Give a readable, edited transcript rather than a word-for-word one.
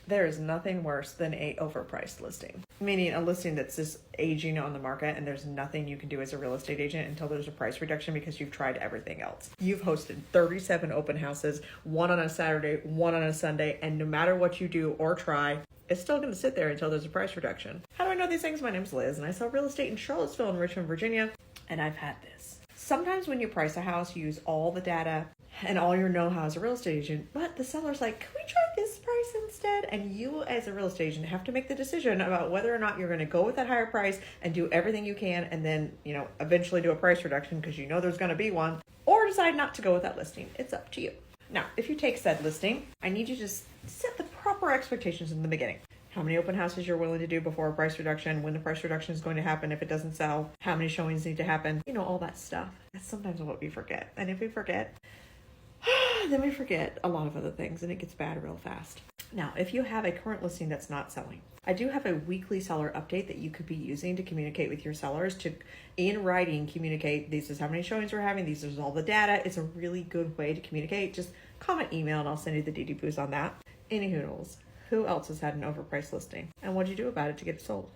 There is nothing worse than a overpriced listing, meaning a listing that's just aging on the market and there's nothing you can do as a real estate agent until there's a price reduction because you've tried everything else. You've hosted 37 open houses, one on a Saturday, one on a Sunday, and no matter what you do or try, it's still going to sit there until there's a price reduction. How do I know these things? My name's Liz and I sell real estate in Charlottesville and Richmond, Virginia, and I've had this. Sometimes when you price a house, you use all the data and all your know-how as a real estate agent, but the seller's like, can we try this price instead? And you as a real estate agent have to make the decision about whether or not you're going to go with that higher price and do everything you can and then, eventually do a price reduction because you know there's going to be one, or decide not to go with that listing. It's up to you. Now, if you take said listing, I need you to just set the proper expectations in the beginning. How many open houses you're willing to do before a price reduction, when the price reduction is going to happen if it doesn't sell, how many showings need to happen, all that stuff. That's sometimes what we forget. And if we forget, then we forget a lot of other things and it gets bad real fast. Now, if you have a current listing that's not selling, I do have a weekly seller update that you could be using to communicate with your sellers to, in writing, communicate, this is how many showings we're having, these is all the data. It's a really good way to communicate. Just comment, email, and I'll send you the DD poos on that. Any hoodles. Who else has had an overpriced listing? And what'd you do about it to get it sold?